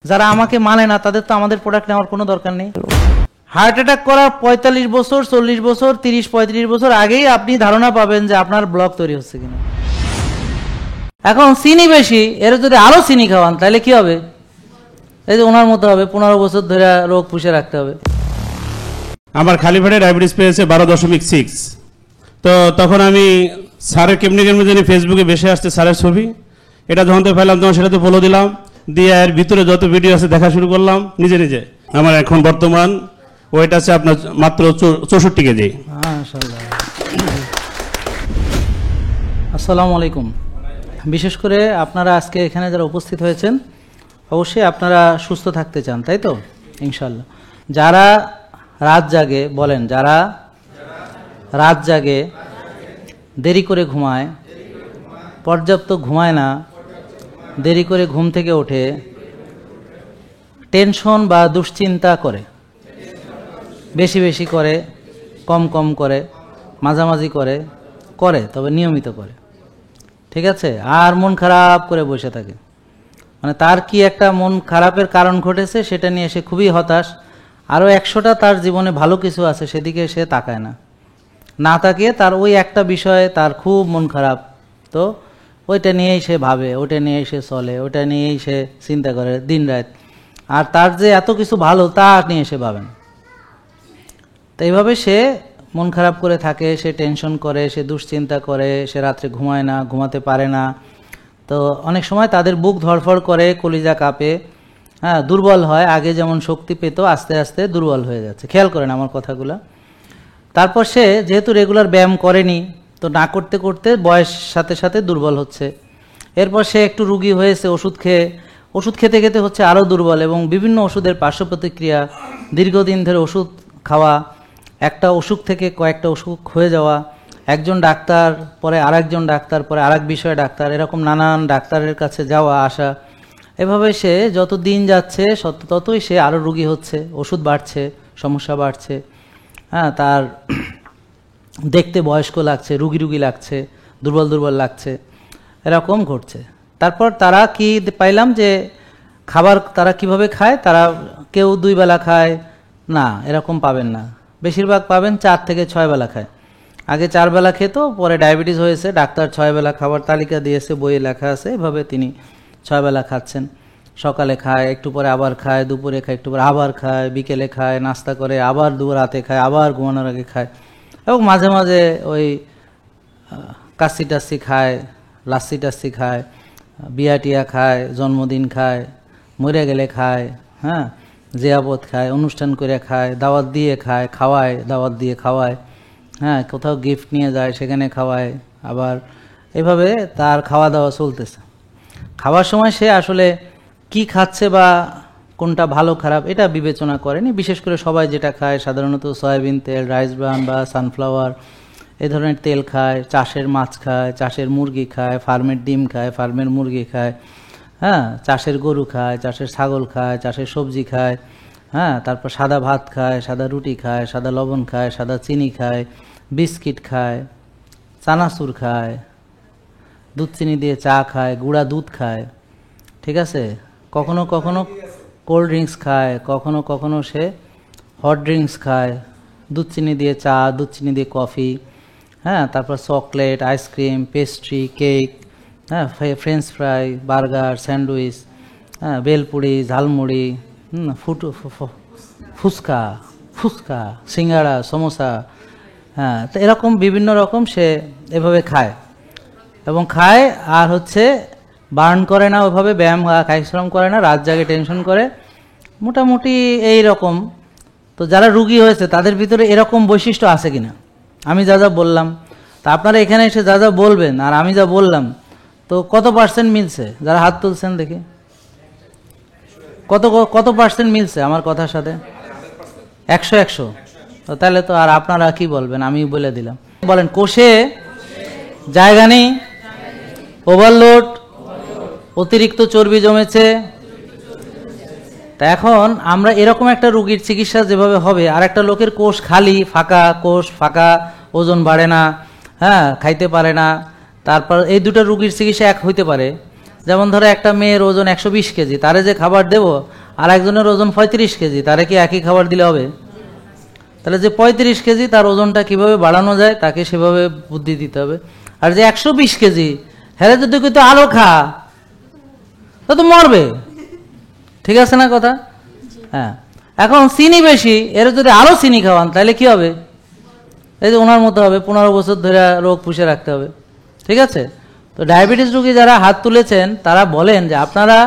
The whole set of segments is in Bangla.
যারা আমাকে মানে না তাদের তো আমাদের প্রোডাক্ট নেওয়ার কোনো দরকার নেই। হার্ট অ্যাটাক করার ৪৫ বছর ৪০ বছর ৩০-৩৫ বছর আগেই আপনি ধারণা পাবেন যে আপনার ব্লক তৈরি হচ্ছে কিনা। এখন চিনি বেশি, এর যদি আরো চিনি খাওয়ান তাহলে কি হবে? এই যে ওনার মতো হবে, ১৫ বছর ধরে রোগ পুষে রাখতে হবে। আমার খালি পেটে ডায়াবেটিস পেয়েছে ১২.৬। তো তখন আমি স্যারের কেমনি জানি ফেসবুকে বেশি আসছে স্যারের ছবি, এটা যখন তো পেলাম তখন সেটা তো ফলো দিলাম, দিয়ে এর ভিতরে যত ভিডিও আছে দেখা শুরু করলাম নিজে নিজে। আমার এখন বর্তমান ওয়েট আছে আপনার মাত্র ৬৪ কেজি। আসসালামু আলাইকুম। বিশেষ করে আপনারা আজকে এখানে যারা উপস্থিত হয়েছেন অবশ্যই আপনারা সুস্থ থাকতে চান, তাই তো? ইনশাল্লাহ। যারা রাত জাগে বলেন, যারা রাত জাগে, দেরি করে ঘুমায়, পর্যাপ্ত ঘুমায় না, দেরি করে ঘুম থেকে ওঠে, টেনশন বা দুশ্চিন্তা করে, বেশি বেশি করে, কম কম করে, মাঝামাঝি করে, তবে নিয়মিত করে, ঠিক আছে? আর মন খারাপ করে বসে থাকে, মানে তার কি একটা মন খারাপের কারণ ঘটেছে সেটা নিয়ে সে খুবই হতাশ। আরও ১০০টা তার জীবনে ভালো কিছু আছে সেদিকে সে তাকায় না, না তাকিয়ে তার ওই একটা বিষয়ে তার খুব মন খারাপ, তো ওইটা নিয়েই সে ভাবে, ওটা নিয়েই সে চলে, ওটা নিয়েই সে চিন্তা করে দিন রাত। আর তার যে এত কিছু ভালো তা নিয়ে সে ভাবেন। তো এইভাবে সে মন খারাপ করে থাকে, সে টেনশন করে, সে দুশ্চিন্তা করে, সে রাত্রে ঘুমায় না, ঘুমাতে পারে না। তো অনেক সময় তাদের বুক ধড়ফড় করে, কলিজা কাঁপে, হ্যাঁ, দুর্বল হয়। আগে যেমন শক্তি পেত আস্তে আস্তে দুর্বল হয়ে যাচ্ছে। খেয়াল করেন আমার কথাগুলো। তারপর সে যেহেতু রেগুলার ব্যায়াম করেনি, তো না করতে করতে বয়স সাথে সাথে দুর্বল হচ্ছে। এরপর সে একটু রুগী হয়েছে, ওষুধ খেতে খেতে হচ্ছে আরও দুর্বল, এবং বিভিন্ন ওষুধের পার্শ্ব প্রতিক্রিয়া, দীর্ঘদিন ধরে ওষুধ খাওয়া, একটা অসুখ থেকে কয়েকটা অসুখ হয়ে যাওয়া, একজন ডাক্তার পরে আরেকজন ডাক্তার পরে আরেক বিষয়ে ডাক্তার, এরকম নানান ডাক্তারের কাছে যাওয়া আসা। এভাবে সে যত দিন যাচ্ছে ততই সে আরও রুগী হচ্ছে, ওষুধ বাড়ছে, সমস্যা বাড়ছে, হ্যাঁ, তার দেখতে বয়স্ক লাগছে, রুগী লাগছে, দুর্বল লাগছে, এরকম ঘটছে। তারপর তারা কি পাইলাম যে খাবার তারা কিভাবে খায়, তারা কেউ 2 বেলা খায় না, এরকম পাবেন না। বেশিরভাগ পাবেন 4 থেকে 6 বেলা খায়। আগে 4 বেলা খেত, পরে ডায়াবেটিস হয়েছে, ডাক্তার 6 বেলা খাবার তালিকা দিয়েছে, বইয়ে লেখা আছে, এভাবে তিনি 6 বেলা খাচ্ছেন। সকালে খায়, একটু পরে আবার খায়, দুপুরে খায়, একটু পরে আবার খায়, বিকেলে খায়, নাস্তা করে, আবার রাতে খায়, আবার ঘুমানোর আগে খায়, এবং মাঝে মাঝে ওই কাশি টাসি খায়, লাস্সি টাস্সি খায়, বিয়াটিয়া খায়, জন্মদিন খায়, মরে গেলে খায়, হ্যাঁ, জিয়াবত খায়, অনুষ্ঠান করে খায়, দাওয়াত দিয়ে খায়, খাওয়ায়, দাওয়াত দিয়ে খাওয়ায়, হ্যাঁ, কোথাও গিফট নিয়ে যায় সেখানে খাওয়ায়, আবার এভাবে তার খাওয়া দাওয়া চলতেছে। খাওয়ার সময় সে আসলে কি খাচ্ছে বা কোনটা ভালো খারাপ এটা বিবেচনা করেনি। বিশেষ করে সবাই যেটা খায় সাধারণত সয়াবিন তেল, রাইস ব্রান বা সানফ্লাওয়ার, এই ধরনের তেল খায়, চাষের মাছ খায়, চাষের মুরগি খায়, ফার্মের ডিম খায়, ফার্মের মুরগি খায়, হ্যাঁ, চাষের গরু খায়, চাষের ছাগল খায়, চাষের সবজি খায়, হ্যাঁ, তারপর সাদা ভাত খায়, সাদা রুটি খায়, সাদা লবণ খায়, সাদা চিনি খায়, বিস্কিট খায়, চানাচুর খায়, দুধ চিনি দিয়ে চা খায়, গুঁড়া দুধ খায়, ঠিক আছে? কখনো কখনো কোল্ড ড্রিঙ্কস খায়, কখনো কখনো সে হট ড্রিঙ্কস খায়, দুধ চিনি দিয়ে চা, দুধ চিনি দিয়ে কফি, হ্যাঁ, তারপর চকলেট, আইসক্রিম, পেস্ট্রি, কেক, হ্যাঁ, ফ্রেঞ্চ ফ্রাই, বার্গার, স্যান্ডউইচ, হ্যাঁ, বেলপুরি, ঝালমুড়ি, ফুচকা, সিঙ্গাড়া, সমোসা, হ্যাঁ, তো এরকম বিভিন্ন রকম সে এভাবে খায়, এবং খায় আর হচ্ছে বার্ন করে না, ওইভাবে ব্যায়াম কায়শ্রম করে না, রাত জাগে টেনশন করে, মোটামুটি এই রকম। তো যারা রুগী হয়েছে তাদের ভিতরে এরকম বৈশিষ্ট্য আছে কিনা? আমি যা যা বললাম, তা আপনারা এখানে এসে যা যা বলবেন আর আমি যা বললাম, তো কত পার্সেন্ট মিলছে? যারা হাত তুলছেন দেখি, কত পার্সেন্ট মিলছে আমার কথার সাথে? 100। তো তাহলে তো আর আপনারা কি বলবেন, আমি বলে দিলাম। বলেন, কোষে জায়গা নেই, ওভারলোড, অতিরিক্ত চর্বি জমেছে। তা এখন আমরা এরকম একটা রোগীর চিকিৎসা যেভাবে হবে, আর একটা লোকের কোষ খালি, কোষ ফাঁকা, ওজন বাড়ে না, হ্যাঁ, খাইতে পারে না, তারপর এই দুটো রোগীর চিকিৎসা এক হইতে পারে? যেমন ধরো একটা মেয়ের ওজন 120 কেজি, তারে যে খাবার দেব, আর একজনের ওজন 35 কেজি, তারে কি একই খাবার দিলে হবে? তাহলে যে 35 কেজি তার ওজনটা কিভাবে বাড়ানো যায় তাকে সেভাবে বুদ্ধি দিতে হবে। আর যে 120 কেজি, হ্যাঁ যদি কিন্তু আলো খা, তা তো মরবে। ঠিক আছে না কথা? হ্যাঁ, এখন চিনি বেশি, এর যদি আরো চিনি খাওয়ান তাহলে কি হবে? এই যে ওনার মতো হবে, 15 বছর ধরে রোগ পুষে রাখতে হবে। ঠিক আছে? তো ডায়াবেটিস রোগী যারা হাত তুলেছেন তারা বলেন যে আপনারা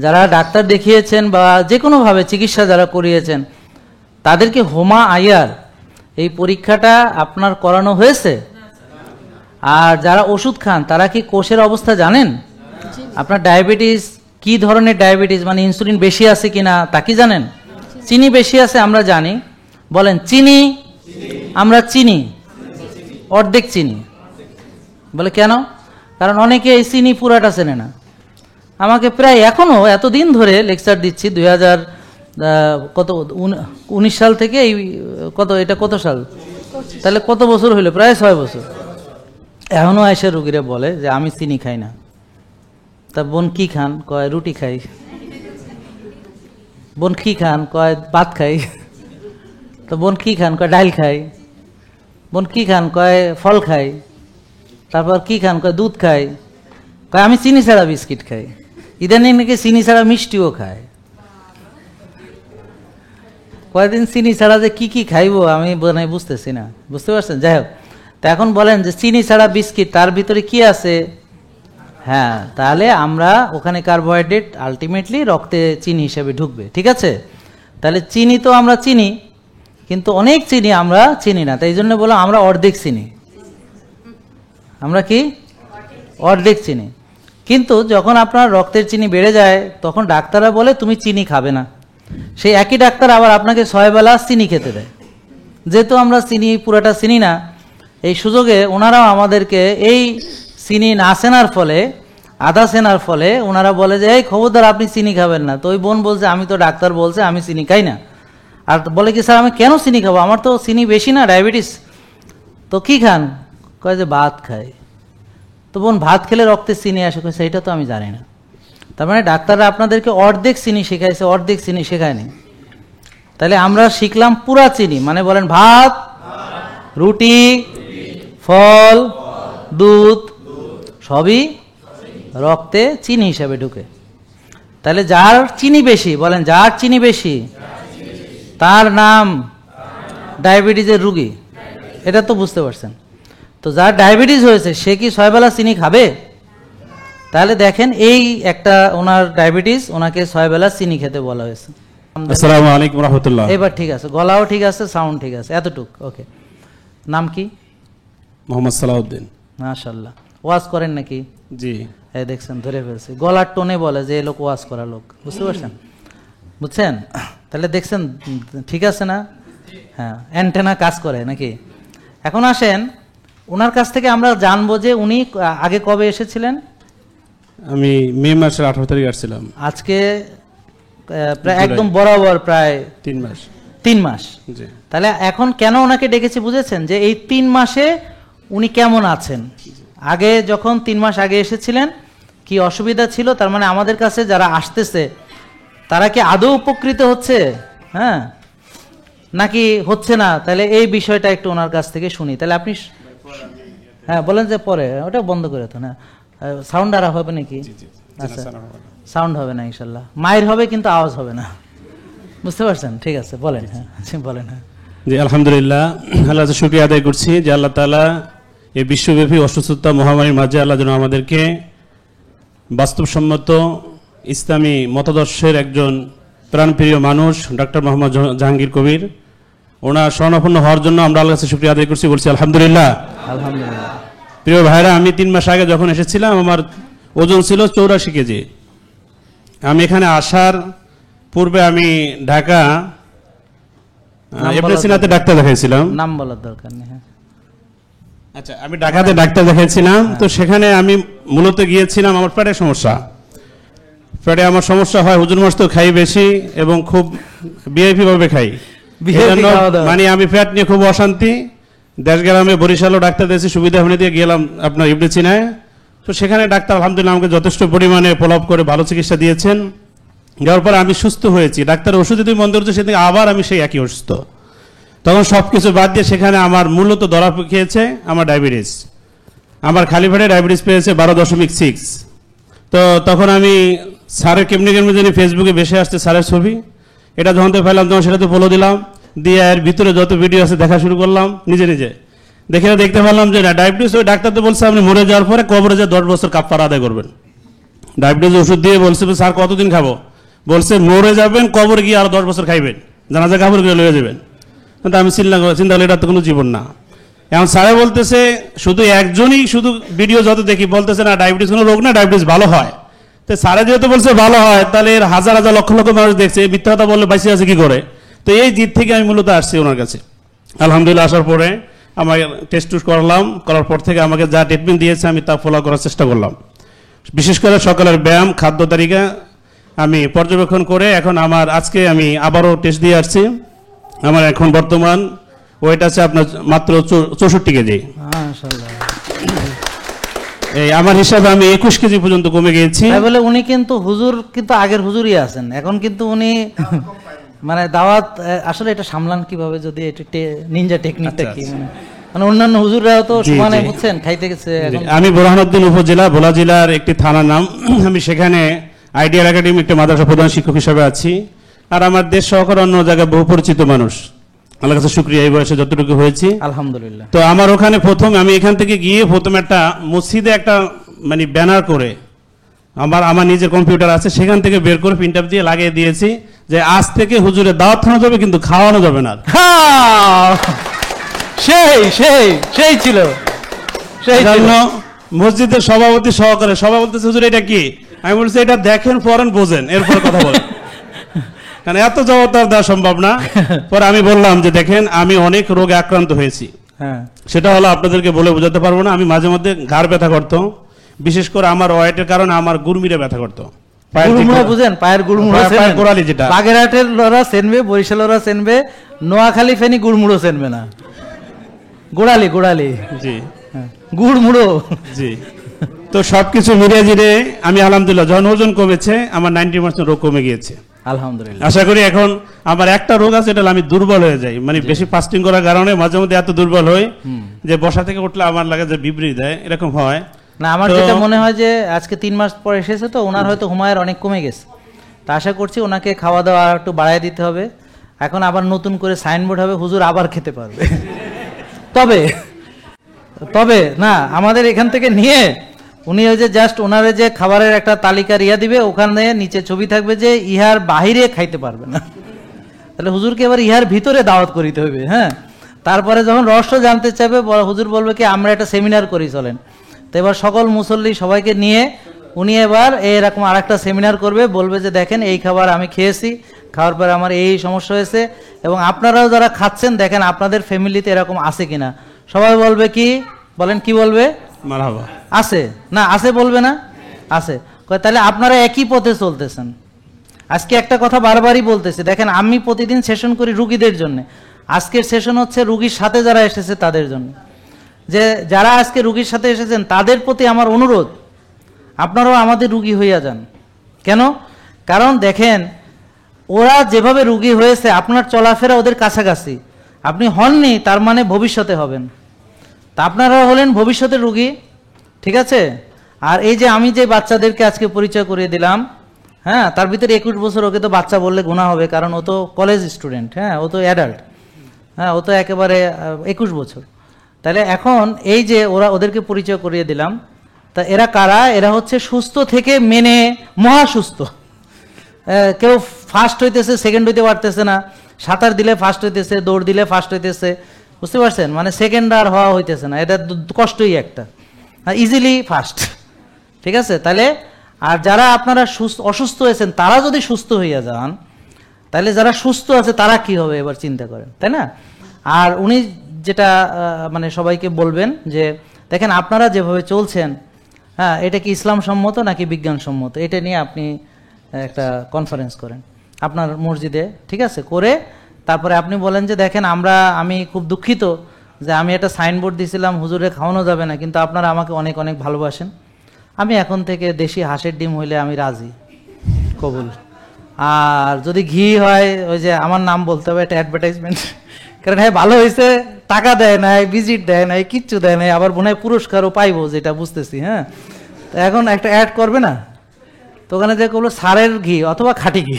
যারা ডাক্তার দেখিয়েছেন বা যে কোনোভাবে চিকিৎসা যারা করিয়েছেন তাদেরকে হোমা আয়ার এই পরীক্ষাটা আপনার করানো হয়েছে? আর যারা ওষুধ খান তারা কি কোষের অবস্থা জানেন? আপনার ডায়াবেটিস কি ধরনের ডায়াবেটিস, মানে ইনসুলিন বেশি আছে কিনা তা কি জানেন? চিনি বেশি আছে আমরা জানি, বলেন চিনি, আমরা চিনি অর্ধেক চিনি। বলে কেন? কারণ অনেকে এই চিনি পুরাটা চেনে না। আমাকে প্রায় এখনো এতদিন ধরে লেকচার দিচ্ছি, 2019 সাল থেকে এই এটা কত সাল, তাহলে কত বছর হইলো? প্রায় 6 বছর। এখনো এসে রুগীরা বলে যে আমি চিনি খাই না। তা বোন কি খান? কয় রুটি খাই। বোন কি খান? কয় ভাত খাই। তো বোন কি খান? কয় ডাল খাই। বোন কি খান? কয় ফল খাই। তারপর কি খান? কয় দুধ খাই। কয় আমি চিনি ছাড়া বিস্কিট খাই। ইদানিং নাকি চিনি ছাড়া মিষ্টিও খায়। কয়েকদিন চিনি ছাড়া যে কি কি খাইবো আমি বুঝতেছি না, বুঝতে পারছেন? যাই হোক, তা এখন বলেন যে চিনি ছাড়া বিস্কিট, তার ভিতরে কি আছে? হ্যাঁ, তাহলে আমরা ওখানে কার্বোহাইড্রেট আলটিমেটলি রক্তে চিনি হিসেবে ঢুকবে। ঠিক আছে? তাহলে চিনি তো আমরা চিনি, কিন্তু অনেক চিনি আমরা চিনি না। তাই জন্য বললাম আমরা অর্ধেক চিনি। আমরা কি অর্ধেক চিনি। কিন্তু যখন আপনার রক্তের চিনি বেড়ে যায় তখন ডাক্তাররা বলে তুমি চিনি খাবে না। সেই একই ডাক্তার আবার আপনাকে 6 বেলা চিনি খেতে দেয়। যেহেতু আমরা চিনি পুরাটা চিনি না, এই সুযোগে ওনারাও আমাদেরকে এই চিনি না চেনার ফলে, আধা চেনার ফলে ওনারা বলে যে এই খবরদার আপনি চিনি খাবেন না। তো ওই বোন বলছে আমি তো ডাক্তার বলছে আমি চিনি খাই না। আর বলে কি স্যার আমি কেন চিনি খাবো, আমার তো চিনি বেশি না, ডায়াবেটিস। তো কি খান? কয় যে ভাত খাই। তো বোন ভাত খেলে রক্তে চিনি আসে? কয় সেইটা তো আমি জানি না। তার মানে ডাক্তাররা আপনাদেরকে অর্ধেক চিনি শেখাইছে, অর্ধেক চিনি শেখায়নি। তাহলে আমরা শিখলাম পুরা চিনি, মানে বলেন ভাত, রুটি, ফল, দুধ সবই রক্তে চিনি হিসাবে ঢুকে। তাহলে যার চিনি বেশি, বলেন যার চিনি বেশি তার নাম ডায়াবেটিসের রুগী। এটা তো বুঝতে পারছেন? তো যার ডায়াবেটিস হয়েছে সে কি 6 বেলা চিনি খাবে? তাহলে দেখেন এই একটা ওনার ডায়াবেটিস, ওনাকে 6 বেলা চিনি খেতে বলা হয়েছে। আসসালামু আলাইকুম রাহমাতুল্লাহ। এবার ঠিক আছে, গলাও ঠিক আছে, সাউন্ড ঠিক আছে, এতটুক ওকে। নাম কি? মোহাম্মদ সালাউদ্দিন। মাশাআল্লাহ। ওয়াজ করেন নাকি? জি। এই দেখছেন ধরে ফেলছি, গলার টোনে বলে যে লোক ওয়াজ করা লোক, বুঝতে পারছেন? বুঝছেন? তাহলে দেখছেন ঠিক আছে না? হ্যাঁ, অ্যান্টেনা কাজ করে নাকি? এখন আসেন ওনার কাছ থেকে আমরা জানবো যে উনি আগে কবে এসেছিলেন? আমি মে মাসের 18 তারিখ আসছিলাম। আজকে প্রায় একদম বরাবর প্রায় 3 মাস। 3 মাস। জি। তাহলে এখন কেন ওনাকে ডেকেছি বুঝেছেন? যে এই 3 মাসে উনি কেমন আছেন। আগে যখন 3 মাস আগে এসেছিলেন কি অসুবিধা ছিল, তার মানে আমাদের কাছে যারা আসতেছে তারা কি আদৌ উপকৃত হচ্ছে, হ্যাঁ নাকি হচ্ছে না? তাহলে এই বিষয়টা একটু ওনার কাছ থেকে শুনি। তাহলে আপনি হ্যাঁ বলেন যে পরে ওটা বন্ধ করে তো না, সাউন্ড আর হবে নাকি? আচ্ছা, সাউন্ড হবে না ইনশাল্লাহ, মায়ের হবে কিন্তু আওয়াজ হবে না, বুঝতে পারছেন? ঠিক আছে, বলেন। হ্যাঁ বলেন। হ্যাঁ জি, আলহামদুলিল্লাহ, আল্লাহ শুকরিয়া আদায় করছি যে আল্লাহ তাআলা এই বিশ্বব্যাপী অসুস্থতা মহামারীর মাঝে আল্লাহ যেন আমাদেরকে বাস্তবসম্মত ইসলামী মতাদর্শের একজন প্রাণপ্রিয় মানুষ ডক্টর মোহাম্মদ জাহাঙ্গীর কবির, ওনার শরণাপন্ন হওয়ার জন্য আমরা আল্লাহর কাছে শুকরিয়া আদায় করছি, বলছি আলহামদুলিল্লাহ। আলহামদুলিল্লাহ। প্রিয় ভাইরা, আমি 3 মাস আগে যখন এসেছিলাম আমার ওজন ছিল 84 কেজি। আমি এখানে আসার পূর্বে আমি ঢাকা এপ্রেসিনাতে ডাক্তার দেখাইছিলাম। নাম বলার দরকার নেই। হ্যাঁ আচ্ছা, আমি ঢাকাতে ডাক্তার দেখাইছিলাম। তো সেখানে আমি মূলত গিয়েছিলাম আমার পেটের সমস্যা। পেটে আমার সমস্যা হয়, হুজুর মাছ তো খাই বেশি এবং খুব ভিআইপি ভাবে খাই, মানে আমি পেট নিয়ে খুব অশান্তি। দেশ গ্রামে বরিশালও ডাক্তার দিয়েছি, সুবিধা হয়ে দিয়ে গেলাম আপনার ইবনে সিনায়। তো সেখানে ডাক্তার আলহামদুলিল্লাহ আমাকে যথেষ্ট পরিমাণে ফলো আপ করে ভালো চিকিৎসা দিয়েছেন। যাওয়ার পরে আমি সুস্থ হয়েছি। ডাক্তার ওষুধ তুমি বন্ধ করছো, সেদিকে আবার আমি সেই একই অসুস্থ। তখন সব কিছু বাদ দিয়ে সেখানে আমার মূলত ধরা খেয়েছে আমার ডায়াবেটিস। আমার খালি পেটে ডায়াবেটিস পেয়েছে 12.6। তো তখন আমি স্যারের কেমনি জানি ফেসবুকে বেশি আসছে স্যারের ছবি, এটা যখন তো পেলাম তখন সেটাতে ফলো দিলাম, দিয়ে এর ভিতরে যত ভিডিও আছে দেখা শুরু করলাম নিজে নিজে। দেখতে পারলাম যে না, ডায়াবেটিস ওই ডাক্তার তো বলছে আপনি মরে যাওয়ার পরে কবরে যা 10 বছর কাফারা আদায় করবেন। ডায়াবেটিস ওষুধ দিয়ে বলছে স্যার কতদিন খাবো, বলছে মরে যাবেন কবরে গিয়ে আরো 10 বছর খাইবেন, জানাজা কাপড় গিয়ে লয়ে যাবেন। কিন্তু আমি চিন্তা করলাম এটা তো কোনো জীবন না। এখন স্যারে বলতেছে শুধু একজনই শুধু ভিডিও যত দেখি বলতেছে না ডায়াবেটিস কোনো রোগ না, ডায়াবেটিস ভালো হয়। তো স্যারে যেহেতু বলছে ভালো হয়, তাহলে এর হাজার হাজার লক্ষ লক্ষ মানুষ দেখছে, মিথ্যা কথা বললে বাইসে আছে কি করে। তো এই জিদ থেকে আমি মূলত আসছি ওনার কাছে। আলহামদুলিল্লাহ আসার পরে আমাকে টেস্ট করলাম, করার পর থেকে আমাকে যা ট্রিটমেন্ট দিয়েছে আমি তা ফলো করার চেষ্টা করলাম। বিশেষ করে সকালের ব্যায়াম, খাদ্য তালিকা আমি পর্যবেক্ষণ করে এখন আমার আজকে আমি আবারও টেস্ট দিয়ে আসছি। আমার এখন বর্তমান ওয়েট আছে আপনার মাত্র 64 কেজি। এই আমার হিসাবে আমি 21 কেজি পর্যন্ত কমে গিয়েছি। বলে উনি কিন্তু হুজুর কিন্তু আগের হুজুরই আছেন, এখন কিন্তু উনি মানে দাওয়াত আসলে এটা সামলান কিভাবে, যদি এটা নিনজা টেকনিকটা কি, মানে অন্যান্য হুজুররাও তো সমানে বুঝছেন খাইতে গেছে। আমি বোরহানউদ্দিন উপজেলা ভোলা জেলার একটি থানার নাম, আমি সেখানে আইডিয়াল একাডেমি একটা মাদ্রাসা প্রধান শিক্ষক হিসেবে আছি। আর আমার দেশ সহকারে অন্য জায়গায় বহু পরিচিত মানুষ, আল্লাহর কাছে শুকরিয়া এই বয়সে যতটুকু হয়েছি আলহামদুলিল্লাহ। তো আমার ওখানে আমি এখান থেকে গিয়ে প্রথমে একটা মসজিদে একটা মানে ব্যানার করে আমার নিজের কম্পিউটার আছে, সেখান থেকে বের করে প্রিন্ট আপ দিয়ে লাগিয়ে দিয়েছি যে আজ থেকে হুজুরের দাওয়াত খাওয়ানো যাবে কিন্তু খাওয়ানো যাবে না। সেই ছিল সেই জন্য মসজিদের সভাপতি সহকারে সবাই বলতেছে হুজুর এটা কি, আমি বলছি এটা দেখেন পড়েন বোঝেন এরপর কথা বলেন, কারণ এত জবাব দেওয়া সম্ভব না। পরে আমি বললাম যে দেখেন আমি অনেক রোগে আক্রান্ত হয়েছি, সেটা হলো আপনাদেরকে বলে বোঝাতে পারবো না। আমি মাঝে মধ্যে ঘাড় ব্যথা করতো, বিশেষ করে আমার ওয়েটের কারণে আমার গুড়মিরে ব্যথা করতো। বুঝেন পায়ের গোড়ালি, যেটা বাগেরহাটের লোরা চেনবে, বরিশাল লোরা চেনবে, নোয়াখালী ফেনী গুড়মুড়ো চেনবে না, গোড়ালি জি গুড়মুড়ো জি। তো সবকিছু মিলে জিরে আমি আলহামদুলিল্লাহ যখন ওজন কমেছে আমার 90% রোগ কমে গিয়েছে আলহামদুলিল্লাহ। আশা করি এখন আমার একটা রোগ আছে, এটা আমি দুর্বল হয়ে যাই, মানে বেশি ফাস্টিং করার কারণে মাঝে মধ্যে এত দুর্বল হই যে বসা থেকে উঠলে আমার লাগে যে বিবৃতি দেয়, এরকম হয় না। আমার যেটা মনে হয় যে আজকে 3 মাস পর এসেছে তো ওনার হয়তো হুমায়ের অনেক কমে গেছে, তা আশা করছি ওনাকে খাওয়া দাওয়া একটু বাড়ায় দিতে হবে। এখন আবার নতুন করে সাইনবোর্ড হবে, হুজুর আবার খেতে পারবে। তবে না, আমাদের এখান থেকে নিয়ে উনি ওই যে জাস্ট ওনারে যে খাবারের একটা তালিকা দিবে, ওখানে নিচে ছবি থাকবে যে ইহার বাহিরে খাইতে পারবে না, তাহলে হুজুরকে এবার ইহার ভিতরে দাওয়াত করিতে হবে। হ্যাঁ, তারপরে যখন রহস্য জানতে চাইবে হুজুর বলবে কি আমরা একটা সেমিনার করি চলেন। তো এবার সকল মুসল্লি সবাইকে নিয়ে উনি এবার এরকম আর একটা সেমিনার করবে, বলবে যে দেখেন এই খাবার আমি খেয়েছি, খাওয়ার পরে আমার এই সমস্যা হয়েছে, এবং আপনারাও যারা খাচ্ছেন দেখেন আপনাদের ফ্যামিলিতে এরকম আছে কিনা। সবাই বলবে কি, বলেন কি বলবে? মারহাবা। আছে না, আছে বলবে না, আছে। তাহলে আপনারা একই পথে চলতেছেন। আজকে একটা কথা বারবারই বলতেছি, দেখেন আমি প্রতিদিন সেশন করি রুগীদের জন্য, আজকের সেশন হচ্ছে রুগীর সাথে যারা এসেছে তাদের জন্য। যে যারা আজকে রুগীর সাথে এসেছেন তাদের প্রতি আমার অনুরোধ, আপনারাও আমাদের রুগী হইয়া যান। কেন? কারণ দেখেন ওরা যেভাবে রুগী হয়েছে, আপনার চলাফেরা ওদের কাছাকাছি, আপনি হননি তার মানে ভবিষ্যতে হবেন। তা আপনারা হলেন ভবিষ্যতের রুগী, ঠিক আছে? আর এই যে আমি যে বাচ্চাদেরকে আজকে পরিচয় করিয়ে দিলাম, হ্যাঁ, তার ভিতরে 21 বছর, ওকে তো বাচ্চা বললে গুনাহ হবে, কারণ ও তো কলেজ স্টুডেন্ট, হ্যাঁ, ও তো অ্যাডাল্ট, হ্যাঁ, ও তো একেবারে 21 বছর। তাহলে এখন এই যে ওদেরকে পরিচয় করিয়ে দিলাম, তা এরা কারা? এরা হচ্ছে সুস্থ থেকে মেনে মহাসুস্থ। কেউ ফার্স্ট হইতেছে, সেকেন্ড হইতে পারতেছে না, সাঁতার দিলে ফার্স্ট হইতেছে, দৌড় দিলে ফার্স্ট হইতেছে, বুঝতে পারছেন? মানে সেকেন্ড আর হওয়া হইতেছে না, এটা কষ্টই একটা, ইজিলি ফার্স্ট, ঠিক আছে? তাহলে আর যারা আপনারা অসুস্থ হয়েছেন তারা যদি সুস্থ হইয়া যান, তাহলে যারা সুস্থ আছে তারা কি হবে এবার চিন্তা করেন, তাই না? আর উনি যেটা মানে সবাইকে বলবেন যে দেখেন আপনারা যেভাবে চলছেন, হ্যাঁ, এটা কি ইসলাম সম্মত নাকি বিজ্ঞানসম্মত, এটা নিয়ে আপনি একটা কনফারেন্স করেন আপনার মসজিদে, ঠিক আছে? করে তারপরে আপনি বলেন যে দেখেন আমি খুব দুঃখিত যে আমি একটা সাইনবোর্ড দিয়েছিলাম হুজুরে খাওয়ানো যাবে না, কিন্তু আপনারা আমাকে অনেক অনেক ভালোবাসেন, আমি এখন থেকে দেশি হাঁসের ডিম হইলে আমি রাজি, কবুল। আর যদি ঘি হয়, ওই যে আমার নাম বলতে হবে, একটা অ্যাডভার্টাইজমেন্ট, কারণ হ্যাঁ ভালো হয়েছে, টাকা দেয় নাই, ভিজিট দেয় নাই, কিচ্ছু দেয় নাই, আবার মনে হয় পুরস্কারও পাইবো, যেটা বুঝতেছি। হ্যাঁ, তো এখন একটা অ্যাড করবে না, তো ওখানে যে করলো সারের ঘি অথবা খাঁটি ঘি,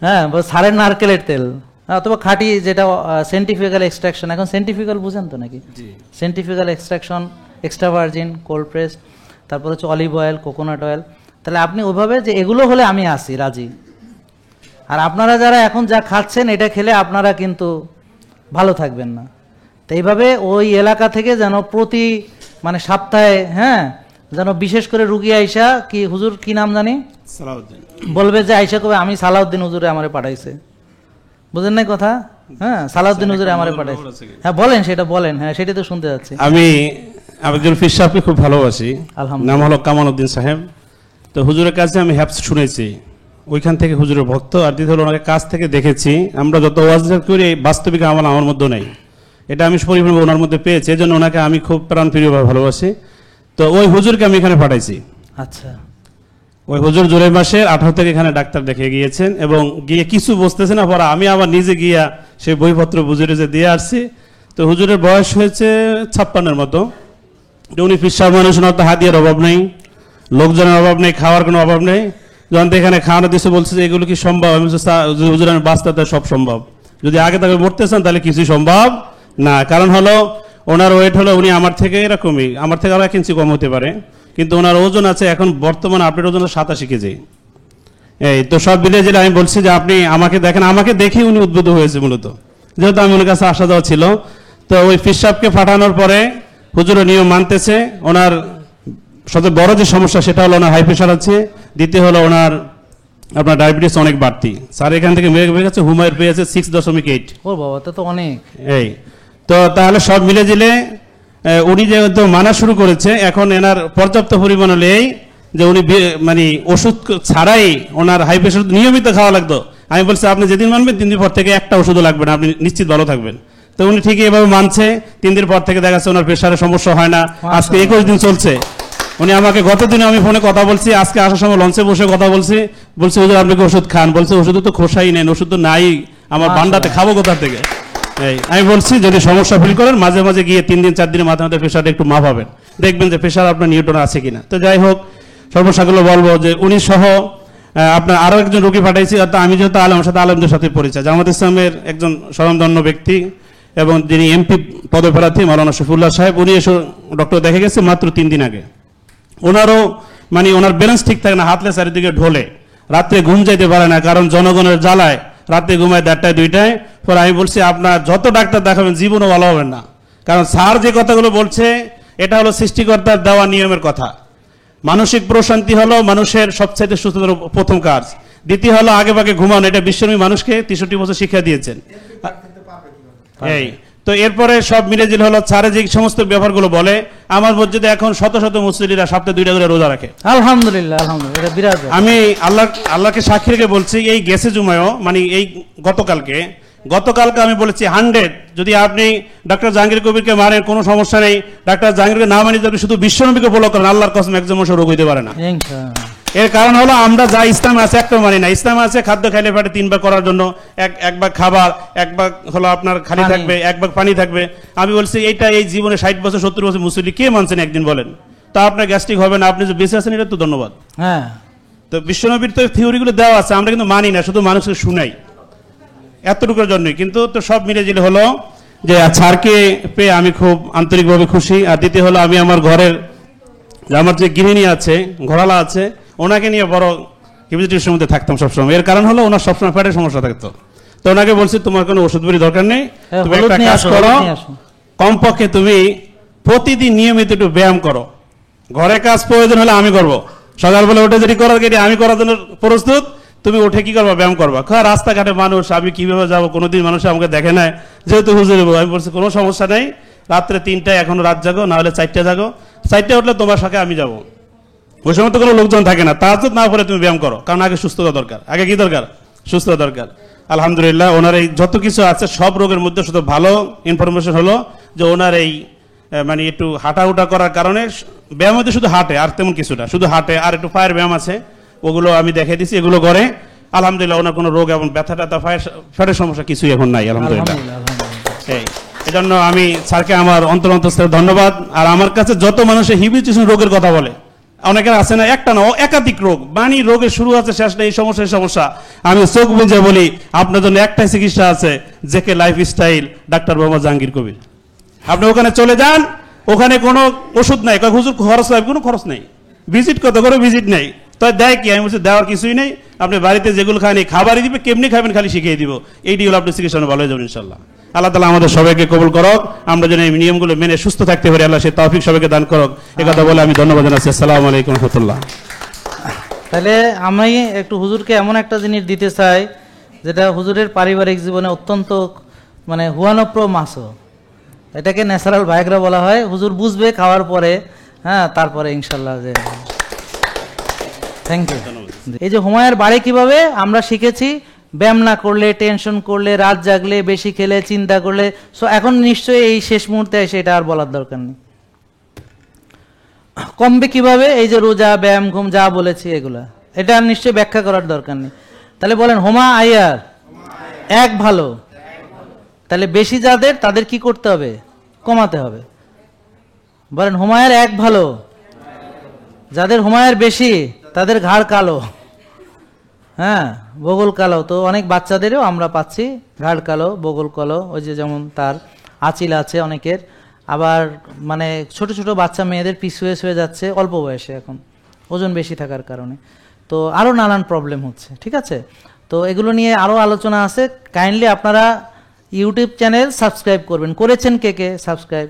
হ্যাঁ, সারের নারকেলের তেল অথবা খাঁটি, যেটা সেন্টিফিক্যাল এক্সট্রাকশন, এখন সেন্টিফিক্যাল বুঝেন তো নাকি? সেন্টিফিক্যাল extraction, extra virgin, cold press, তারপর হচ্ছে অলিভ অয়েল, কোকোনাট অয়েল। তাহলে আপনি ওইভাবে যে এগুলো হলে আমি আসি রাজি। আর আপনারা যারা এখন যা খাচ্ছেন এটা খেলে আপনারা কিন্তু ভালো থাকবেন না। তো এইভাবে ওই এলাকা থেকে যেন প্রতি মানে সপ্তাহে, হ্যাঁ, যেন বিশেষ করে রুগী আইসা, কি হুজুর কি নাম জানি, বলবে যে আইসা কবে আমি সালাউদ্দিন হুজুরে আমারে পাঠাইছে, বুঝেন না কথা? হ্যাঁ, সালাউদ্দিন হুজুরে আমারে পাঠাইছে। হ্যাঁ বলেন, সেটা বলেন। হ্যাঁ, সেটা তো শুনতে যাচ্ছি। আমি একজন পীর সাহেবকে খুব ভালোবাসি, নাম হলো কামাল উদ্দিন সাহেব। তো হুজুরের কাছে আমি হ্যাপস শুনেছি, ওইখান থেকে হুজুরের ভক্ত। আর দ্বিতীয় হলো ওনাকে কাছ থেকে দেখেছি। আমরা যত ওয়াজ করি বাস্তবিক আমল আমার মধ্যে নেই, এটা আমি পরিপূর্ণভাবে ওনার মধ্যে পেয়েছি। এই জন্য ওনাকে আমি খুব প্রাণপ্রিয়ভাবে ভালোবাসি। তো ওই হুজুরকে আমি এখানে পাঠাইছি। আচ্ছা, ওই হুজুর জুলাই মাসের 18 থেকে এখানে ডাক্তার দেখে গিয়েছেন এবং গিয়ে কিছু বুঝতেছে না, পরে আমি আবার নিজে গিয়া সেই বইপত্র বুঝে যে দিয়ে আসছি। তো হুজুরের বয়স হয়েছে 56-এর মতো। উনি পিসাব মানুষ, ওনার তো হাতিয়ার অভাব নেই, লোকজনের অভাব নেই, খাওয়ার কোনো অভাব নেই। যখন তো এখানে খাওয়ানো দিচ্ছে বলছে যে এগুলো কি সম্ভব? আমি হুজুর আমি বাঁচতে সব সম্ভব, যদি আগে তাকে মরতে চান তাহলে কিছুই সম্ভব না। কারণ হলো ওনার ওয়েট হলো, উনি আমার থেকে এরকমই, আমার থেকে আরো 1 ইঞ্চি কম হতে পারে, কিন্তু ওনার ওজন আছে এখন বর্তমানে আপনার ওজন 87 কেজি। এই তো সব মিলিয়ে যেটা আমি বলছি যে আপনি আমাকে দেখেন, আমাকে দেখেই উনি উদ্বুদ্ধ হয়েছে মূলত, যেহেতু আমি ওনার কাছে আসা যাওয়া ছিল। তো ওই ফিসাবকে পাঠানোর পরে হুজুরের নিয়ম মানতেছে। ওনার সবচেয়ে বড় যে সমস্যা সেটা হলো ওনার হাই প্রেশার আছে, দ্বিতীয় হলো ওনার আপনার ডায়াবেটিস অনেক বাড়তি। স্যার এখান থেকে মেয়ে গেছে, হুমায়ুর পেয়েছে 6.8। ও বাবা, তো অনেক। এই তো তাহলে সব মিলে জিলে উনি যেহেতু মানা শুরু করেছে, এখন এনার পর্যাপ্ত পরিমাণ হলে এই যে উনি মানে ওষুধ ছাড়াই ওনার হাই প্রেশার নিয়মিত খাওয়া লাগতো। আমি বলছি আপনি যেদিন মানবেন 3 দিন পর থেকে একটা ওষুধও লাগবে না, আপনি নিশ্চিত ভালো থাকবেন। তো উনি ঠিকই এভাবে মানছে। 3 দিন পর থেকে দেখা যাচ্ছে ওনার প্রেশারের সমস্যা হয় না। আজকে 21 দিন চলছে। উনি আমাকে গত দিনে আমি ফোনে কথা বলছি, আজকে আসার সময় লঞ্চে বসে কথা বলছি, বলছে হুজুর আপনি কি ওষুধ খান? বলছে ওষুধ তো খোসাই নেন, ওষুধ তো নাই আমার বান্ডাতে, খাবো কোথা থেকে? আমি বলছি যদি সমস্যা ফিল করেন মাঝে মাঝে গিয়ে 3 দিন 4 দিনের মাথায় মাথায় প্রেশারটা একটু মাপাবেন, দেখবেন যে প্রেশার আপনার নিউটন আছে কিনা। তো যাই হোক, সর্বসাগুলো বলবো যে উনি সহ আপনার আরো একজন রোগী পাঠাইছি। আমি যেহেতু আলমের সাথে আলমদের সাথে পরিচয়, জামাত ইসলামের একজন স্বনামধন্য ব্যক্তি এবং যিনি এমপি পদপ্রার্থী মাওলানা শফিউল্লাহ সাহেব, উনি এসে ডক্টর দেখে গেছে মাত্র 3 দিন আগে। ওনারও মানে ওনার ব্যালেন্স ঠিক থাকে না, হাতলে চারিদিকে ঢোলে, রাত্রে ঘুম যাইতে পারে না, কারণ জনগণের জ্বালায় রাত্রে ঘুমায় 1:30 2টায়। পরে আমি বলছি আপনার যত ডাক্তার দেখাবেন জীবনও ভালো হবেন না, কারণ স্যার যে কথাগুলো বলছে এটা হলো সৃষ্টিকর্তার দেওয়া নিয়মের কথা। মানসিক প্রশান্তি হলো মানুষের সবচাইতে সুস্থতার প্রথম কাজ। দ্বিতীয় হলো আগে ভাগে ঘুমানো, এটা বিশ্বনবী মানুষকে 63 বছর শিক্ষা দিয়েছেন। এই তো এরপরে সব মিলে যে হলো ছাড়ে যে সমস্ত ব্যাপারগুলো বলে, আমার মসজিদে এখন শত শত মুসল্লিরা সপ্তাহে 2টা করে রোজা রাখে। আলহামদুলিল্লাহ, আলহামদুলিল্লাহ, এটা বিরাট। আমি আল্লাহকে সাক্ষী রেখে বলছি, এই গেছে জুমায়ও মানে এই গতকালকে আমি বলেছি 100 যদি আপনি ডাক্তার জাহাঙ্গীর কবিরকে মানেন কোনো সমস্যা নেই, ডাক্তার জাহাঙ্গীরকে না মানি যদি শুধু বিশ্বনবীকে ফলো করেন, আল্লাহর কসম একজন মানুষ রোগ হইতে পারে না। এর কারণ হলো আমরা যা ইসলাম আছে একটা মানি না। ইসলাম আছে খাদ্য খাইলে পেটে 3 ভাগ করার জন্য, এক ভাগ খাবার, 1 ভাগ হলো আপনার খালি থাকবে, 1 ভাগ পানি থাকবে। আমি বলছি এইটা এই জীবনে 60 বছর 70 বছর মুসল্লি কে মানছেন একদিন বলেন? তা আপনার গ্যাস্ট্রিক হবে না, আপনি যে বেঁচে আছেন এটা তো ধন্যবাদ। হ্যাঁ, তো বিশ্বনবীর তো থিওরিগুলো দেওয়া আছে, আমরা কিন্তু মানি না, শুধু মানুষকে শুনাই এতটুকুর জন্যই। কিন্তু তো সব মিলে জিলে হলো যে স্যারকে পেয়ে আমি খুব আন্তরিকভাবে খুশি। আর দ্বিতীয় হলো আমি আমার ঘরের আমার যে গৃহিণী আছে, ঘোড়ালা আছে, ওনাকে নিয়ে বড় হিবিজিটির মধ্যে থাকতাম সবসময়। এর কারণ হলো ওনার সবসময় পেটের সমস্যা থাকতো। তো ওনাকে বলছি তোমার কোনো ওষুধ বড়ি দরকার নেই, তুমি একটা কাজ করো, কমপক্ষে তুমি প্রতিদিন নিয়মিত একটু ব্যায়াম করো। ঘরে কাজ প্রয়োজন হলে আমি করবো, সকালবেলা উঠে যদি করার গেলে আমি করার জন্য প্রস্তুত, তুমি উঠে কি করবা? ব্যায়াম করবা। রাস্তাঘাটে মানুষ, আমি কিভাবে যাবো, কোনোদিন মানুষ আমাকে দেখে নাই, যেহেতু হুজুর আমি বলছি কোনো সমস্যা নেই, রাত্রে 3টায় এখনো রাত জাগো, না হলে 4টায় জাগো, 4টায় উঠলে তোমার সাথে আমি যাবো। ওই সময় তো কোনো লোকজন থাকে না, তাহাজ্জুদ না পড়ে তুমি ব্যায়াম করো, কারণ আগে সুস্থতা দরকার। আগে কি দরকার? সুস্থতা দরকার। আলহামদুলিল্লাহ ওনার এই যত কিছু আছে সব রোগের মধ্যে শুধু ভালো ইনফরমেশন হলো যে ওনার এই মানে একটু হাঁটাউটা করার কারণে ব্যায়াম হতে শুধু হাঁটে, আর তেমন কিছুটা, শুধু হাঁটে, আর একটু পায়ের ব্যায়াম আছে, ওগুলো আমি দেখে দিচ্ছি, এগুলো করে আলহামদুলিল্লাহ ওনার কোনো রোগ এবং ব্যথা ট্যাথা ফ্যাটের সমস্যা কিছুই এখন নাই আলহামদুলিল্লাহ। এই জন্য আমি স্যারকে আমার অন্তর ধন্যবাদ। আর আমার কাছে যত মানুষের হিবিটিশন রোগের কথা বলে, অনেকের আছে না, একটা না একাধিক রোগ, বাণী রোগের শুরু আছে শেষ নেই, এই সমস্যা, আমি চোখ বুঝে বলি আপনার জন্য একটাই চিকিৎসা আছে, JK lifestyle, doctor Mohammad Jahangir Kabir. আপনি ওখানে চলে যান, ওখানে কোনো ওষুধ নাই, হুজুর খরচ লাগবে, কোনো খরচ নেই, ভিজিট কত করে ভিজিট নেই, তো দেয় কি, আমি বলছি দেওয়ার কিছুই নেই, আপনি বাড়িতে যেগুলো খান খাবারই দিবে, কেমনি খাবেন খালি শিখিয়ে দিব, এইটি হলো আপনি চিকিৎসা ভালো হয়ে যাবেন ইনশাল্লাহ। আল্লাহ তাআলা আমাদের সবাইকে কবুল করক, আমরা যেন এই নিয়মগুলো মেনে সুস্থ থাকতে পারি, আল্লাহ সেই তৌফিক সবাইকে দান করক। একথা বলে আমি ধন্যবাদ জানাচ্ছি। আসসালামু আলাইকুম ওয়া রাহমাতুল্লাহ। তাহলে আমি একটু হুজুরকে এমন একটা জিনিস দিতে চাই যেটা হুজুরের পারিবারিক জীবনে অত্যন্ত মানে হুয়ানপ্র মাসো, এটাকে ন্যাচারাল ভাইগ্রা বলা হয়। হুজুর বুঝবে খাওয়ার পরে, হ্যাঁ, তারপরে ইনশাল্লাহ। যে থ্যাংক ইউ। এই যে হুমায়ের বাড়ি কিভাবে আমরা শিখেছি, ব্যায়াম না করলে, টেনশন করলে, রাত জাগলে, বেশি খেলে, চিন্তা করলে, সো এখন নিশ্চয়ই এই শেষ মুহূর্তে এসে এটা আর বলার দরকার নেই। কমবে কিভাবে, এই যে রোজা, ব্যায়াম, ঘুম যা বলেছি এগুলা, এটা আর নিশ্চয়ই ব্যাখ্যা করার দরকার নেই। তাহলে বলেন হোমা আয়ার এক ভালো, তাহলে বেশি যাদের তাদের কি করতে হবে, কমাতে হবে। বলেন হুমায়ের এক ভালো, যাদের হুমায়ের বেশি তাদের ঘাড় কালো, হ্যাঁ, বগল কালো। তো অনেক বাচ্চাদেরও আমরা পাচ্ছি ঘাড় কালো, বগল কালো, ওই যে যেমন তার আঁচিল আছে অনেকের, আবার মানে ছোট ছোট বাচ্চা মেয়েদের পিছুয়ে শুয়ে যাচ্ছে অল্প বয়সে, এখন ওজন বেশি থাকার কারণে। তো আরও নানান প্রবলেম হচ্ছে, ঠিক আছে। তো এগুলো নিয়ে আরও আলোচনা আছে। কাইন্ডলি আপনারা ইউটিউব চ্যানেল সাবস্ক্রাইব করবেন, করেছেন কে কে সাবস্ক্রাইব?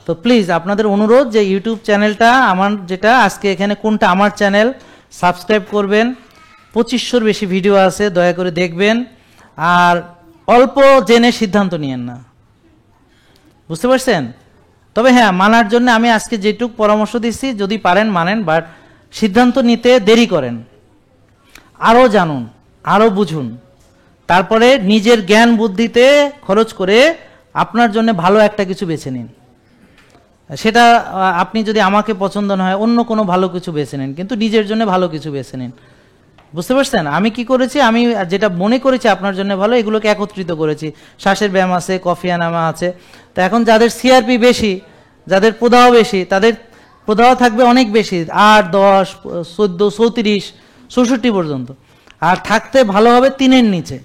তো প্লিজ আপনাদের অনুরোধ যে ইউটিউব চ্যানেলটা আমার যেটা আজকে এখানে কোনটা আমার চ্যানেল, সাবস্ক্রাইব করবেন। 2500-র বেশি ভিডিও আছে, দয়া করে দেখবেন। আর অল্প জেনে সিদ্ধান্ত নিয়েন না, বুঝতে পারছেন? তবে হ্যাঁ, মানার জন্য আমি আজকে যেটুক পরামর্শ দিচ্ছি, যদি পারেন মানেন, বাট সিদ্ধান্ত নিতে দেরি করেন, আরও জানুন, আরও বুঝুন, তারপরে নিজের জ্ঞান বুদ্ধিতে খরচ করে আপনার জন্য ভালো একটা কিছু বেছে নিন। সেটা আপনি যদি আমাকে পছন্দ না হয় অন্য কোনো ভালো কিছু বেছে নিন, কিন্তু নিজের জন্য ভালো কিছু বেছে নিন। বুঝতে পারছেন? আমি কি করেছি, আমি যেটা মনে করেছি আপনার জন্য ভালো, এগুলোকে একত্রিত করেছি। শ্বাসের ব্যায়াম আছে, কফিয়ানামা আছে। তো এখন যাদের সিআরপি বেশি, যাদের প্রদাহ বেশি, তাদের প্রদাহ থাকবে অনেক বেশি, 8, 10, 14, 34, 64 পর্যন্ত। আর থাকতে ভালো হবে 3-এর নিচে।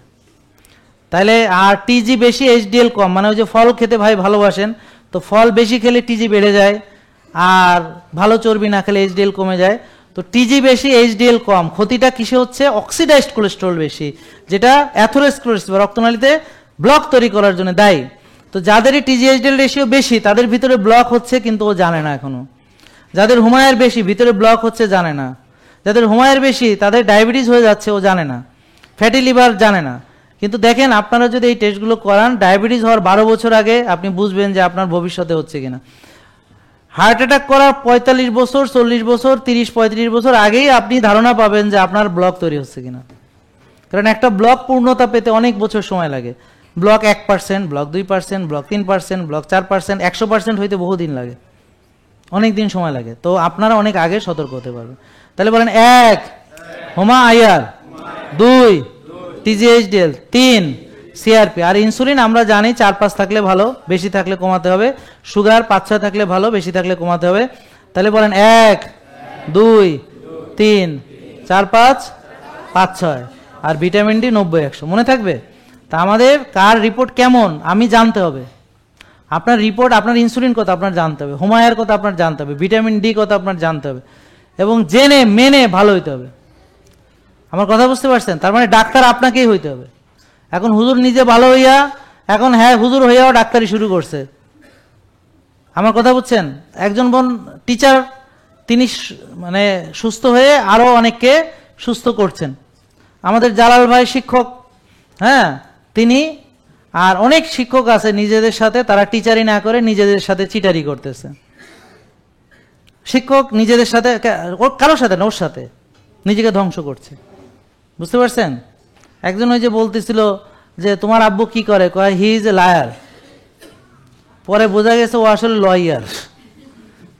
তাহলে আর টিজি বেশি, এইচডিএল কম, মানে ওই যে ফল খেতে ভাই ভালোবাসেন, তো ফল বেশি খেলে টিজি বেড়ে যায়, আর ভালো চর্বি না খেলে এইচডিএল কমে যায়। তো টিজি বেশি, এইচডিএল কম। ক্ষতিটা কিসে হচ্ছে? অক্সিডাইজড কোলেস্ট্রল বেশি, যেটা অ্যাথেরোস্ক্লেরোসিস রক্তনালীতে ব্লক তৈরি করার জন্য দায়ী। তো যাদেরই টিজি এইচডিএল রেশিও বেশি, তাদের ভিতরে ব্লক হচ্ছে, কিন্তু ও জানে না এখনো। যাদের হুমায়ের বেশি, ভিতরে ব্লক হচ্ছে, জানে না। যাদের হুমায়ের বেশি, তাদের ডায়াবেটিস হয়ে যাচ্ছে, ও জানে না। ফ্যাটি লিভার জানে না। কিন্তু দেখেন, আপনারা যদি এই টেস্টগুলো করান, ডায়াবেটিস হওয়ার 12 বছর আগে আপনি বুঝবেন যে আপনার ভবিষ্যতে হচ্ছে কিনা। হার্ট অ্যাটাক করার 45 বছর, 40 বছর, 30-35 বছর আগেই আপনি ধারণা পাবেন যে আপনার ব্লক তৈরি হচ্ছে কিনা। কারণ একটা ব্লক পূর্ণতা পেতে অনেক বছর সময় লাগে। ব্লক 1%, ব্লক 2%, ব্লক 3%, ব্লক 4%, 100% হইতে বহুদিন লাগে, অনেক দিন সময় লাগে। তো আপনারা অনেক আগে সতর্ক হতে পারবেন। তাহলে বলেন 1 হোমা আয়ার, 2 টিজিএইচডিএল, 3 সিআরপি। আর ইনসুলিন আমরা জানি 4-5 থাকলে ভালো, বেশি থাকলে কমাতে হবে। সুগার 5-6 থাকলে ভালো, বেশি থাকলে কমাতে হবে। তাহলে বলেন 1, 2, 3, 4, 5, 5-6। আর ভিটামিন ডি 90-100, মনে থাকবে? তা আমাদের কার রিপোর্ট কেমন আমি জানতে হবে। আপনার রিপোর্ট, আপনার ইনসুলিন কত আপনার জানতে হবে, হোমায়ার কত আপনার জানতে হবে, ভিটামিন ডি কত আপনার জানতে হবে, এবং জেনে মেনে ভালো হইতে হবে। আমার কথা বুঝতে পারছেন? তার মানে ডাক্তার আপনাকেই হইতে হবে। এখন হুজুর নিজে ভালো হইয়া, এখন হ্যাঁ হুজুর হইয়াও ডাক্তারি শুরু করছে। আমার কথা বুঝছেন? একজন বোন টিচার, তিনি মানে সুস্থ হয়ে আরো অনেককে সুস্থ করছেন। আমাদের জালাল ভাই শিক্ষক, হ্যাঁ, তিনি, আর অনেক শিক্ষক আছে নিজেদের সাথে, তারা টিচারি না করে নিজেদের সাথে চিটারি করতেছে। শিক্ষক নিজেদের সাথে, কারোর সাথে না, ওর সাথে নিজেকে ধ্বংস করছে। বুঝতে পারছেন? একজন ওই যে বলতেছিল যে তোমার আব্বু কি করে, কয় হি ইজ এ লায়ার। পরে বোঝা গেছে ও আসলে লয়ার।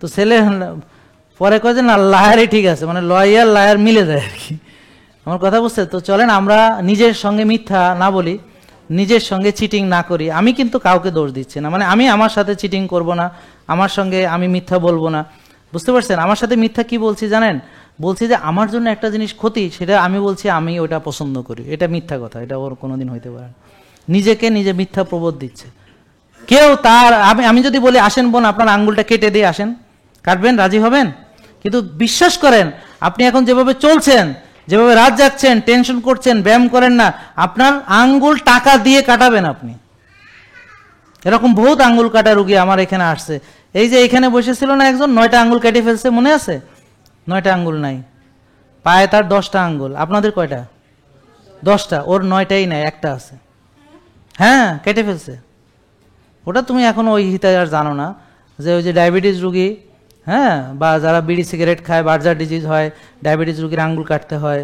তো ছেলে পরে কয় যে না লায়ারই ঠিক আছে, মানে লয়ার লায়ার মিলে যায় আর কি। আমার কথা বুঝছে তো? চলেন আমরা নিজের সঙ্গে মিথ্যা না বলি, নিজের সঙ্গে চিটিং না করি। আমি কিন্তু কাউকে দোষ দিচ্ছি না, মানে আমি আমার সাথে চিটিং করব না, আমার সঙ্গে আমি মিথ্যা বলবো না, বুঝতে পারছেন? আমার সাথে মিথ্যা কি বলছি জানেন? বলছি যে আমার জন্য একটা জিনিস ক্ষতি, সেটা আমি বলছি আমি ওটা পছন্দ করি, এটা মিথ্যা কথা, এটা ওর কোনোদিন হইতে পারে না। নিজেকে নিজে মিথ্যা প্রবোধ দিচ্ছে কেউ। তার আমি যদি বলি আসেন বোন আপনার আঙ্গুলটা কেটে দিয়ে আসেন, কাটবেন? রাজি হবেন? কিন্তু বিশ্বাস করেন আপনি এখন যেভাবে চলছেন, যেভাবে রাত জাগছেন, টেনশন করছেন, ব্যায়াম করেন না, আপনার আঙ্গুল টাকা দিয়ে কাটাবেন আপনি। এরকম বহুত আঙ্গুল কাটা রুগী আমার এখানে আসছে। এই যে এখানে বসেছিল না একজন, 9টা আঙ্গুল কেটে ফেলছে, মনে আছে? 9টা আঙ্গুল নাই, পায়ে তার 10টা আঙ্গুল। আপনাদের কয়টা? 10টা। ওর 9টাই নাই, একটা আছে। হ্যাঁ, কেটে ফেলছে। ওটা তুমি এখন ওই হিতায় আর জানো না, যে ওই যে ডায়াবেটিস রুগী, হ্যাঁ, বা যারা বিড়ি সিগারেট খায়, বার্জার ডিজিজ হয়, ডায়াবেটিস রুগীর আঙ্গুল কাটতে হয়,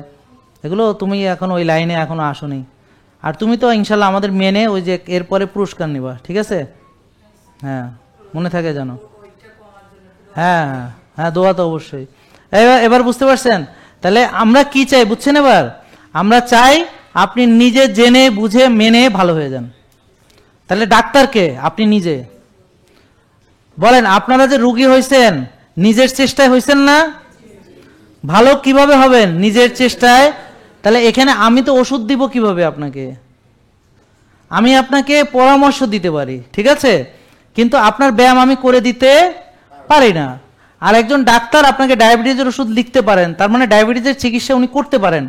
এগুলো তুমি এখন ওই লাইনে এখনো আসোনি। আর তুমি তো ইনশাল্লাহ আমাদের মেনে ওই যে এরপরে পুরস্কার নিবা, ঠিক আছে? হ্যাঁ, মনে থাকে জানো। হ্যাঁ হ্যাঁ হ্যাঁ, দোয়া তো অবশ্যই। এবার বুঝতে পারছেন? তাহলে আমরা কি চাই বুঝছেন? এবার আমরা চাই আপনি নিজে জেনে বুঝে মেনে ভালো হয়ে যান। তাহলে ডাক্তারকে আপনি নিজে বলেন, আপনারা যে রুগী হয়েছেন নিজের চেষ্টায় হয়েছেন না? ভালো কিভাবে হবেন? নিজের চেষ্টায়। তাহলে এখানে আমি তো ওষুধ দিব কিভাবে আপনাকে? আমি আপনাকে পরামর্শ দিতে পারি, ঠিক আছে, কিন্তু আপনার ব্যায়াম আমি করে দিতে পারি না। আর একজন ডাক্তার আপনাকে ডায়াবেটিসের ওষুধ লিখতে পারেন, তার মানে ডায়াবেটিসের চিকিৎসা উনি করতে পারেন।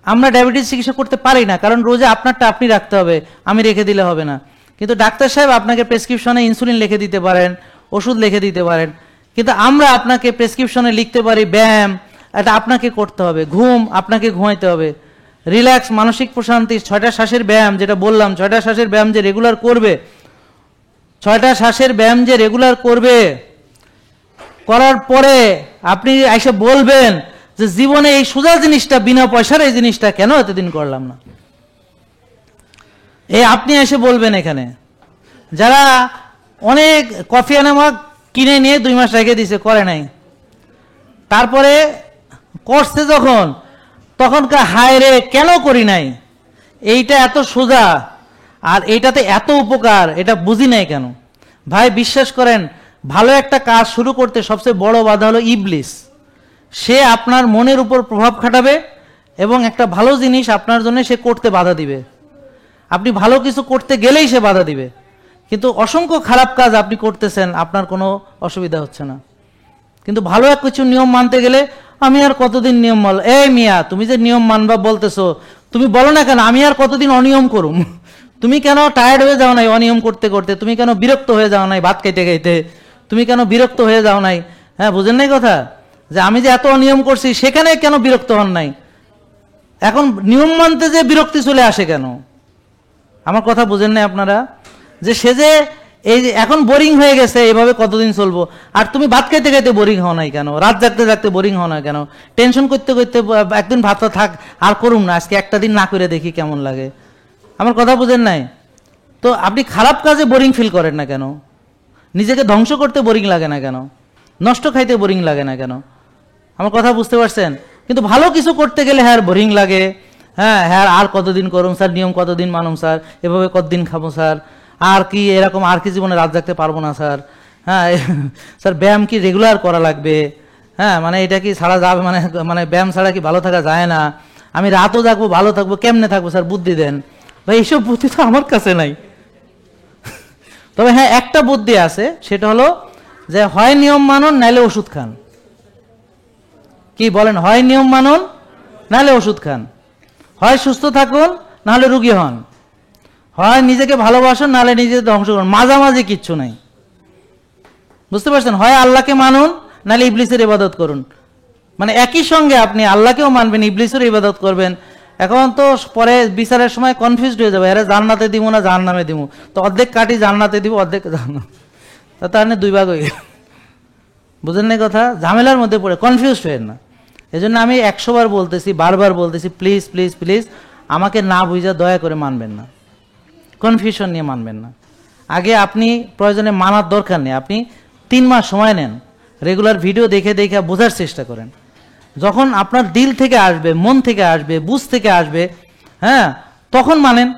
আমরা ডায়াবেটিস চিকিৎসা করতে পারি না, কারণ রোজে আপনারটা আপনি রাখতে হবে, আমি রেখে দিলে হবে না। কিন্তু ডাক্তার সাহেব আপনাকে প্রেসক্রিপশনে ইনসুলিন লিখে দিতে পারেন, ওষুধ লিখে দিতে পারেন, কিন্তু আমরা আপনাকে প্রেসক্রিপশনে লিখতে পারি ব্যায়াম, এটা আপনাকে করতে হবে, ঘুম আপনাকে ঘুমাইতে হবে, রিল্যাক্স, মানসিক প্রশান্তি, 6টা শ্বাসের ব্যায়াম যেটা বললাম, 6টা শ্বাসের ব্যায়াম যে রেগুলার করবে, 6টা শ্বাসের ব্যায়াম যে রেগুলার করবে, করার পরে আপনি এসে বলবেন যে জীবনে এই সোজা জিনিসটা, বিনা পয়সার এই জিনিসটা কেন এতদিন করলাম না। এই আপনি এসে বলবেন এখানে। যারা অনেক কফি আনামা কিনে নিয়ে 2 মাস রেখে দিছে, করে নাই, তারপরে করছে যখন, তখনকার হায় রে কেন করি নাই, এইটা এত সোজা আর এইটাতে এত উপকার, এটা বুঝি নাই কেন। ভাই বিশ্বাস করেন, ভালো একটা কাজ শুরু করতে সবচেয়ে বড় বাধা হলো ইবলিস। সে আপনার মনের উপর প্রভাব খাটাবে এবং একটা ভালো জিনিস আপনার জন্য সে করতে বাধা দিবে। আপনি ভালো কিছু করতে গেলেই সে বাধা দিবে, কিন্তু অসংখ্য খারাপ কাজ আপনি করতেছেন, আপনার কোনো অসুবিধা হচ্ছে না। কিন্তু ভালো এক কিছু নিয়ম মানতে গেলে আমি আর কতদিন নিয়ম মানব। এই মিয়া, তুমি যে নিয়ম মানবা বলতেছো, তুমি বলো না কেন আমি আর কতদিন অনিয়ম করুম? তুমি কেন টায়ার্ড হয়ে যাও নাই অনিয়ম করতে করতে? তুমি কেন বিরক্ত হয়ে যাও নাই ভাত খাইতে খাইতে? তুমি কেন বিরক্ত হয়ে যাও নাই? হ্যাঁ, বুঝেন নাই কথা? যে আমি যে এত অনিয়ম করছি সেখানে কেন বিরক্ত হন নাই? এখন নিয়ম মানতে যে বিরক্তি চলে আসে কেন? আমার কথা বুঝেন নাই আপনারা? যে সে যে এই যে এখন বোরিং হয়ে গেছে, এভাবে কতদিন চলবো? আর তুমি ভাত খাইতে খাইতে বোরিং হও নাই কেন? রাত জাগতে জাগতে বোরিং হও না কেন? টেনশন করতে করতে একদিন ভাতটা থাক আর করুম না, আজকে একটা দিন না করে দেখি কেমন লাগে। আমার কথা বুঝেন নাই? তো আপনি খারাপ কাজে বোরিং ফিল করেন না কেন? নিজেকে ধ্বংস করতে বোরিং লাগে না কেন? নষ্ট খাইতে বোরিং লাগে না কেন? আমার কথা বুঝতে পারছেন? কিন্তু ভালো কিছু করতে গেলে হ্যাঁ বোরিং লাগে। হ্যাঁ হ্যাঁ, আর কতদিন করুম স্যার, নিয়ম কতদিন মানুম স্যার, এভাবে কতদিন খাবো স্যার, আর কি এরকম আর কি জীবনে রাত জাগতে পারবো না স্যার। হ্যাঁ স্যার, ব্যায়াম কি রেগুলার করা লাগবে? হ্যাঁ, মানে এটা কি ছাড়া যাবে? মানে মানে ব্যায়াম ছাড়া কি ভালো থাকা যায় না? আমি রাতও জাগবো, ভালো থাকবো, কেমনে থাকবো স্যার, বুদ্ধি দেন। ভাই এইসব বুদ্ধি তো আমার কাছে নাই। তবে হ্যাঁ, একটা বুদ্ধি আছে, সেটা হলো যে হয় নিয়ম মানুন নাইলে ওষুধ খান। কি বলেন? হয় নিয়ম মানুন নাহলে ওষুধ খান, হয় সুস্থ থাকুন নাহলে রুগী হন, হয় নিজেকে ভালোবাসুন নাহলে নিজেকে ধ্বংস করুন, মাঝামাঝি কিচ্ছু নাই। বুঝতে পারছেন? হয় আল্লাহকে মানুন নাহলে ইবলিসের ইবাদত করুন। মানে একই সঙ্গে আপনি আল্লাহকেও মানবেন, ইবলিসের ইবাদত করবেন। এখন তো পরে বিচারের সময় কনফিউজড হয়ে যাবে, আরে জান্নাতে দিব না জাহান্নামে দিব, তো অর্ধেক কাটি জান্নাতে দিব, অর্ধেক জাহান্নাম, তার 2 ভাগ হয়ে গেল। বুঝেন না কথা? ঝামেলার মধ্যে পড়ে কনফিউজড হয়ে না। এই জন্য আমি 100 বার বলতেছি, বারবার বলতেছি, প্লিজ প্লিজ প্লিজ আমাকে না বুঝা দয়া করে মানবেন না, কনফিউশন নিয়ে মানবেন না। আগে আপনি প্রয়োজনে মানার দরকার নেই, আপনি 3 মাস সময় নেন, রেগুলার ভিডিও দেখে দেখে বোঝার চেষ্টা করেন। যখন আপনার দিল থেকে আসবে, মন থেকে আসবে, বুঝ থেকে আসবে, হ্যাঁ, তখন মানেন।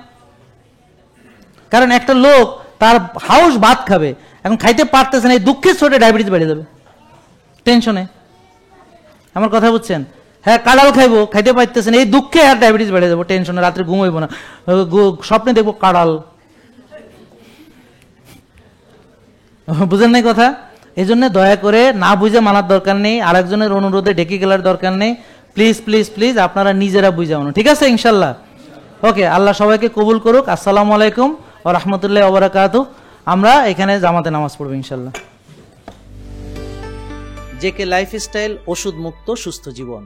কারণ একটা লোক তার হাউস ভাত খাবে, এখন খাইতে পারতেছে না, এই দুঃখের ছোটে ডায়াবেটিস বেড়ে যাবে টেনশনে। আমার কথা বুঝছেন? হ্যাঁ, কাঁড়াল খাইবো, খাইতে পারতেছে না, এই দুঃখে আর ডায়াবেটিস বেড়ে যাবো টেনশনে, রাত্রে ঘুমাইবো না, স্বপ্নে দেখবো কাঁড়াল। বুঝেন নাই কথা? এই জন্য দয়া করে না বুঝে মানার দরকার নেই, আরেকজনের অনুরোধে ডেকে গেলার দরকার নেই। প্লিজ প্লিজ প্লিজ আপনারা নিজেরা বুঝানো, ঠিক আছে ইনশাল্লাহ? ওকে, আল্লাহ সবাইকে কবুল করুক। আসসালামু আলাইকুম ওয়া রাহমাতুল্লাহি ওয়া বারাকাতুহু। আমরা এখানে জামাতে নামাজ পড়বো ইনশাল্লাহ। জেকে লাইফস্টাইল, ওষুধ মুক্ত সুস্থ জীবন।